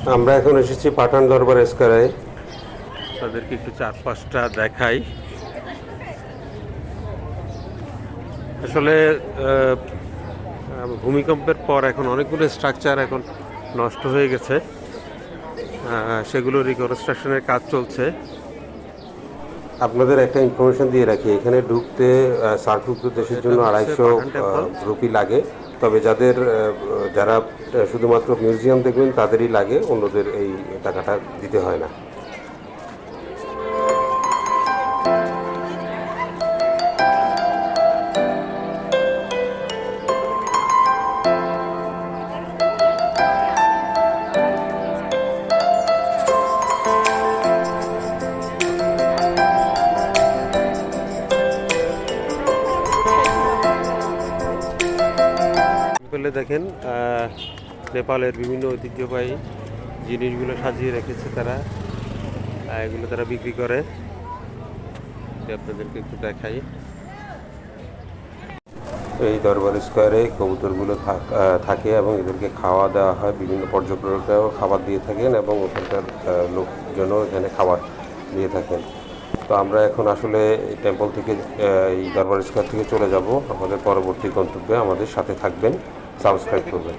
আমরা এখন এসেছি পাঠান দরবার স্কয়ারে। তাদেরকে একটু চারপাশটা দেখাই। আসলে ভূমিকম্পের পর এখন অনেকগুলো স্ট্রাকচার এখন নষ্ট হয়ে গেছে, সেগুলো রিকনস্ট্রাকশনের কাজ চলছে। আপনাদের একটা ইনফরমেশন দিয়ে রাখি, এখানে ঢুকতে সার্কভুক্ত দেশের জন্য 250 রুপি লাগে। তবে যারা শুধুমাত্র মিউজিয়াম দেখবেন তাদেরই লাগে, অন্যদের এই টাকাটা দিতে হয় না। পেলে দেখেন নেপালের বিভিন্ন ঐতিহ্যবাহী জিনিসগুলো সাজিয়ে রেখেছে তারা, এগুলো তারা বিক্রি করে। আপনাদেরকে একটু দেখাই। এই দরবার স্কোয়ারে কবুতরগুলো থাকে এবং এদেরকে খাওয়া দেওয়া হয়। বিভিন্ন পর্যটকরাও খাবার দিয়ে থাকেন এবং ওখানকার লোকজনও এখানে খাবার দিয়ে থাকেন। তো আমরা এখন আসলে এই টেম্পল থেকে, এই দরবার স্কোয়ার থেকে চলে যাব আমাদের পরবর্তী গন্তব্যে। আমাদের সাথে থাকবেন, সাবস্ক্রাইব করবেন।